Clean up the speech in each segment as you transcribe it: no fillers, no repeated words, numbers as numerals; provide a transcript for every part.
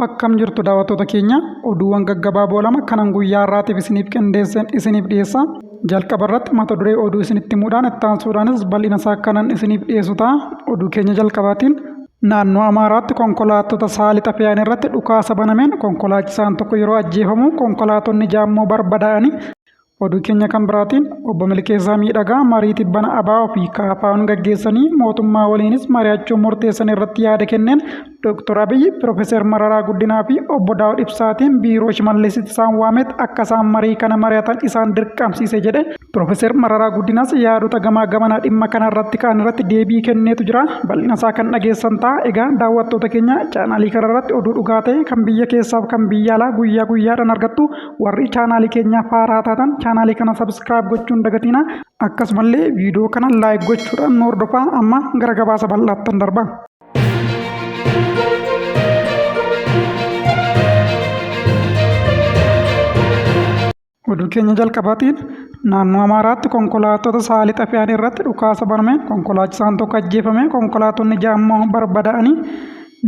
Akkam jirtu daawwattoota keenya oduuwwan gaggabaaboo lama kanan guyyaa har'aatiif isiniif qindeessan isiniif dhiyeessa. Jalqaba irratti mata duree oduu isinitti himuudhaan itti aansuudhaanis bal'ina isaa kanan isiniif dhiyeessu ta'a. Oduu keenya jalqabaatiin naannoo Amaaraatti konkolaattota saalixa fe'an irratti dhukaasa banameen konkolaachisaan tokko yeroo ajjeefamu konkolaattonni jaammoo barbadaa'anii. Oduu keenya kan biraatiin obbo Milkeessaa Miidhagaa marii tibbana ABO fi KFO'n gaggeessanii mootummaa waliinis mari'achuun murteessan irratti yaada kenneen Dr. Abiyyi Piroofeesar Mararaa Guddinaa fi obbo Daawud Ibsaatiin biiroo Shimalleesitti isaan waametti akka isaan marii kana mari'atan isaan dirqamsiise jedhe. Piroofeesar Mararaa Guddinaas yaadota gamaa gamanaa dhimma kanarratti kaan irratti deebii kenneetu jira. Bal'ina isaa kan dhageessan ta'a. Egaa daawwattoota keenya chaanaalii kanarratti oduu dhugaa ta'e kan biyya keessaaf kan biyya alaa guyyaa guyyaadhaan argattu warri chaanaalii keenyaa haaraa taatan chaanaalii kana sabskiraayib gochuun dagatina. Akkasumallee viidiyoo kana laayik gochuudhaan nu hordofaa. Amma gara gabaasa bal'aattan darba. Oduu keenya jalqabaatiin naannoo Amaaraatti konkolaattota saalixa fe'an irratti dhukaasa banameen konkolaachisaan tokko ajjeefame konkolaattonni jaammoo barbadaa'anii.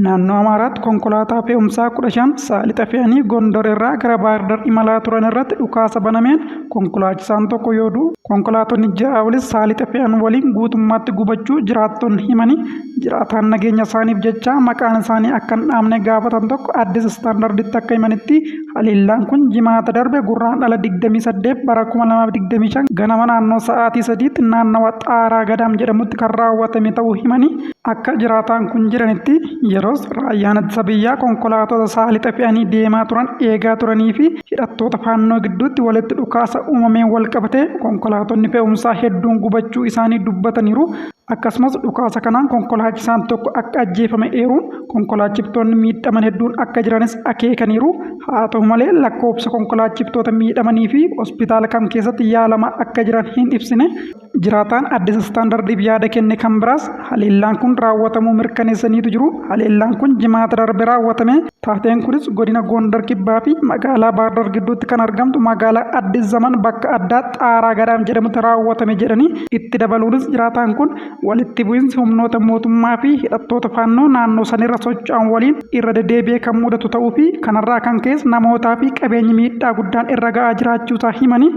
Naannoo Amaaraatti konkolaataa fe'umsaa 15 saalixa fe'anii Gondor irraa gara Baahir Daar imalaa turan irratti dhukaasa banameen konkolaachisaan tokko yoo du'u konkolaattonni 6 olis saalixa fe'an waliin guutummaatti gubachuu jiraattonni himanii. Jiraataan nageenya isaaniif jecha maqaan isaanii akka hin dhaamne gaafatan tokko Addis Istaandarditti akka himanitti haleellaan kun jimaata darbe gurraandhala 28 bara 2025 ganama naannoo sa'aatii 3tti naannawa Xaaraa Gadaam jedhamutti kan raawwatame ta'uu himanii. Akka jiraataan kun jiranitti yeroos raayyaan ittisa biyyaa konkolaattota saalixa fe'anii deemaa turan eegaa turanii fi hidhattoota faannoo gidduutti walitti dhukaasa uumameen wal qabatee konkolaattonni fe'umsaa hedduun gubachuu isaanii dubbataniiru. Akkasumas dhukaasa kanaan konkolaachisaan tokko akka ajjeefame eeruun konkolaachiftoonni miidhaman hedduun akka jiranis akeekaniiru. Haa ta'u malee lakkoofsa konkolaachiftoota miidhamanii fi hospitaala kam keessatti yaalamaa akka jiran hin ibsine. Jiraataan Addis Istaandardiif yaada kenne kan biraas haleellaan kun raawwatamuu mirkaneessaniitu jiru. Haleellaan kun jimaata darbe raawwatame. Taateen kunis godina Gondar Kibbaa fi magaalaa Baahir Daar gidduutti kan argamtu magaalaa Addis Zaman bakka addaa Xaaraa Gadaam jedhamutti raawwatame jedhanii. Itti dabaluunis jiraataan kun walitti bu'iinsi humnoota mootummaa fi hidhattoota faannoo naannoo sanirra socho'an waliin irra deddeebi'ee kan mudatu ta'uu fi kanarraa kan ka'es namootaa fi qabeenyi miidhaa guddaan irra ga'aa jiraachuusaa himanii.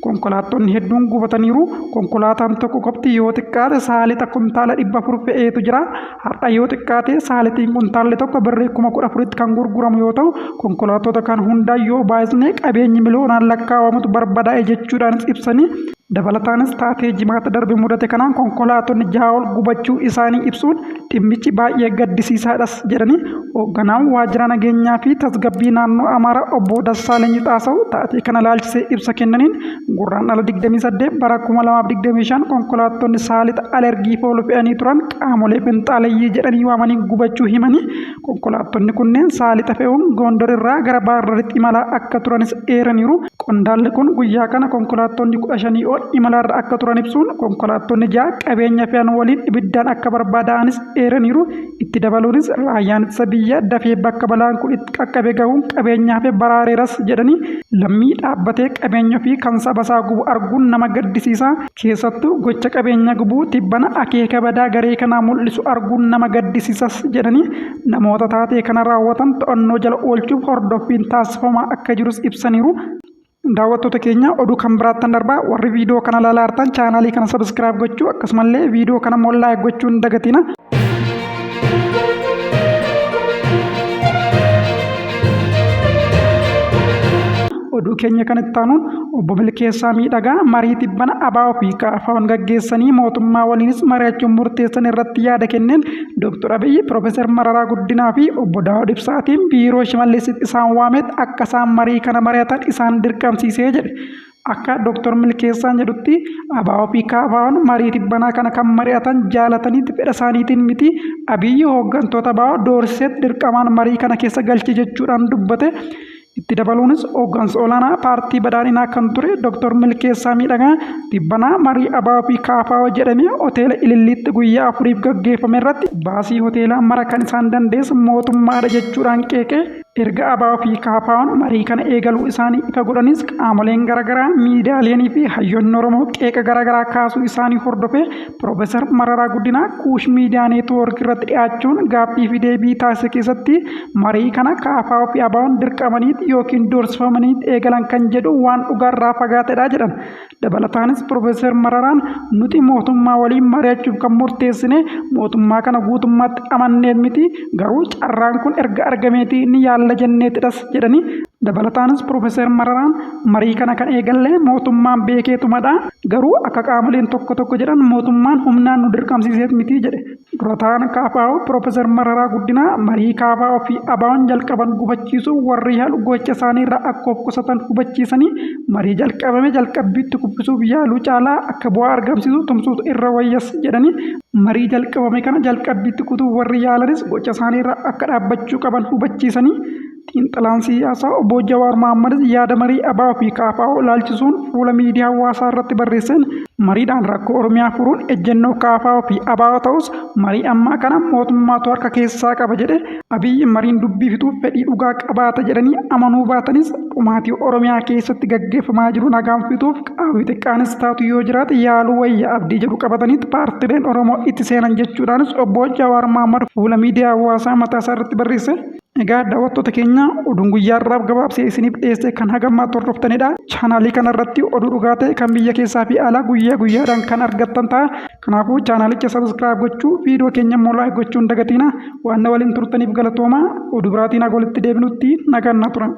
Konkolaattonni hedduun gubataniiru. Konkolaataan tokko qofti yoo xiqqaate saalixa kuntaala 400 fe'eetu jira. Har'a yoo xiqqaate saalixiin kuntaalli tokko birrii 14,000tti kan gurguramu yoo ta'u konkolaattota kan hundaa yoo baay'isne qabeenyi miliyoonaan lakkaa'amutu barbadaa'e jechuudhaanis ibsanii. Dabalataanis taatee jimaata darbe mudate kanaan konkolaattonni 6 ol gubachuu isaanii ibsuun dhimmichi baay'ee gaddisiisaadhas jedhanii. Hoogganaan waajjira nageenyaa fi tasgabbii naannoo Amaaraa obbo Dassaaleny Xaasawu taatee kana ilaalchisee ibsa kennaniin gurraandhala 28 bara 2025 konkolaattonni saalixa alergii fooluu fe'anii turan qaamolee finxaaleyyii jedhanii waamanii gubachuu himanii. Konkolaattonni kunneen saalixa fe'uun Gondor irraa gara Baahir Daaritti imalaa akka turanis eeraniiru. Qondaalli kun guyyaa kana konkolaattonni 15 ol imalarra akka turan ibsuun konkolaattonni 6 qabeenya fe'an waliin ibiddaan akka barbaada'anis eeraniiru. Itti dabaluunis raayyaan ittisa biyyaa dafee bakka balaan kun itti qaqqabe gahuun qabeenyaa fi baraareeras jedhanii. Lammii dhaabbatee qabeenya fi kan saba isaa gubu arguun nama gaddisiisa. Keessattuu gocha qabeenya gubuu tibbana akeeka badaa garee kanaa mul'isu arguun nama gaddisiisas jedhanii. Namoota taatee kana raawwatan to'annoo jala oolchuuf hordoffiin taasifamaa akka jirus ibsaniiru. Daawwattoota keenya oduu kan biraattan darbaa warri viidiyoo kana ilaalaa chaanaalii kana sabskiraayib gochuu akkasumallee viidiyoo kana laayik gochuu hin dagatina. Oduu keenya kan itti aanuun obbo Milkeessaa Miidhagaa marii tibbana ABO fi KFO'n gaggeessanii mootummaa waliinis mari'achuun murteessan irratti yaada kenneen Dr. Abiyyi Piroofeesar Mararaa Guddinaa fi obbo Daawud Ibsaatiin biiroo Shimalleesitti isaan waametti akka isaan marii kana mari'atan isaan dirqamsiisee jedhe. Akka Dr. Milkeessaan jedhutti ABO fi KFO'n marii tibbanaa kana kan mari'atan jaalataniitti fedha isaaniitiin miti. Abiyyi hooggantoota ABO doorsisetti dirqamaan marii kana keessa galche jechuudhaan dubbate. Itti dabaluunis hooggansa olaanaa paartii badhaadhinaa kan ture Dr. Milkeessaa Miidhagaa tibbanaa marii ABO fi KFO jedhamee hoteela Ililliitti guyyaa 4 gaggeeffame irratti baasii hoteelaa mara kan isaan dandeessu mootummaadha jechuudhaan qeeqee. Erga ABO fi KFO'n marii kana eegaluu isaanii ifa godhanis qaamoleen garaagaraa miidiyaaleenii fi hayyoonni Oromoo qeeqa garaagaraa kaasuu isaanii hordofee Piroofeesar Mararaa Guddinaa Kuush Miidiyaa Neetwoork irratti dhiyaachuun gaaffii fi deebii taasise keessatti marii kana KFO fi ABO'n dirqamaniit yookiin doorsifamaniit eegalan kan jedhu waan dhugaarraa fagaatedha jedhan. Dabalataanis Piroofeesar Mararaan nuti mootummaa waliin mari'achuuf kan murteessine mootummaa kana guutummaatti amanneet miti garuu carraan kun erga argameetii ni yaalla jenneetidhas jedhanii. Dabalataanis Piroofeesar Mararaan marii kana kan eegalle mootummaan beekeetumadha garuu akka qaamoleen tokko tokko jedhan mootummaan humnaan nu dirqamsiiseet miti jedhe. Durataan KFO Piroofeesar Mararaa Guddinaa marii KFO fi ABO'n jalqaban gufachiisuu warri yaalu gocha isaanii irraa akka of qusatan hubachiisanii marii jalqabame jalqabbiitti kubbisuuf yaaluu caalaa akka bu'aa argamsiisu tumsuutu irra wayyas jedhanii marii jalqabame kana jalqabbiitti kutuu warri yaalanis gocha isaanii irraa akka dhaabbachuu qaban hubachiisanii. Xiinxalaan siyaasaa obbo Jawaar Mohammadis yaada marii ABO fi KFO ilaalchisuun fuula miidiyaa hawaasaa irratti barreesseen mariidhaan rakkoo Oromiyaa furuun ejjennoo KFO fi ABO ta'us marii ammaa kana mootummaatu harka keessaa qaba jedhe Abiyyi mariin dubbii fixuuf fedhii dhugaa qabaata jedhanii amanuu baatanis dhumaatii Oromiyaa keessatti gaggeeffamaa jiru nagaan fixuuf qaawwi xiqqaanis taatu yoo jiraate yaaluu wayya abdii jedhu qabatanitti paartileen Oromoo itti seenan jechuudhaanis obbo Jawaar Mohammad fuula miidiyaa hawaasaa mataa isaa irratti barreesse. Egaa daawwattoota keenya oduun guyyaa irraaf gabaabsee isiniif dhiyeesse kan hagammaa hordoftanidha. Chaanaalii kanarratti oduu dhugaa ta'e kan biyya keessaa fi alaa guyyaa guyyaadhaan kan argattan ta'a. Kanaafuu chaanaalicha sabiskiraayib gochuu viidiyoo keenya immoo laayik gochuu hin dagatina. Waan waliin turtaniif galatooma. Oduu biraatiin walitti deebinutti nagaan turan.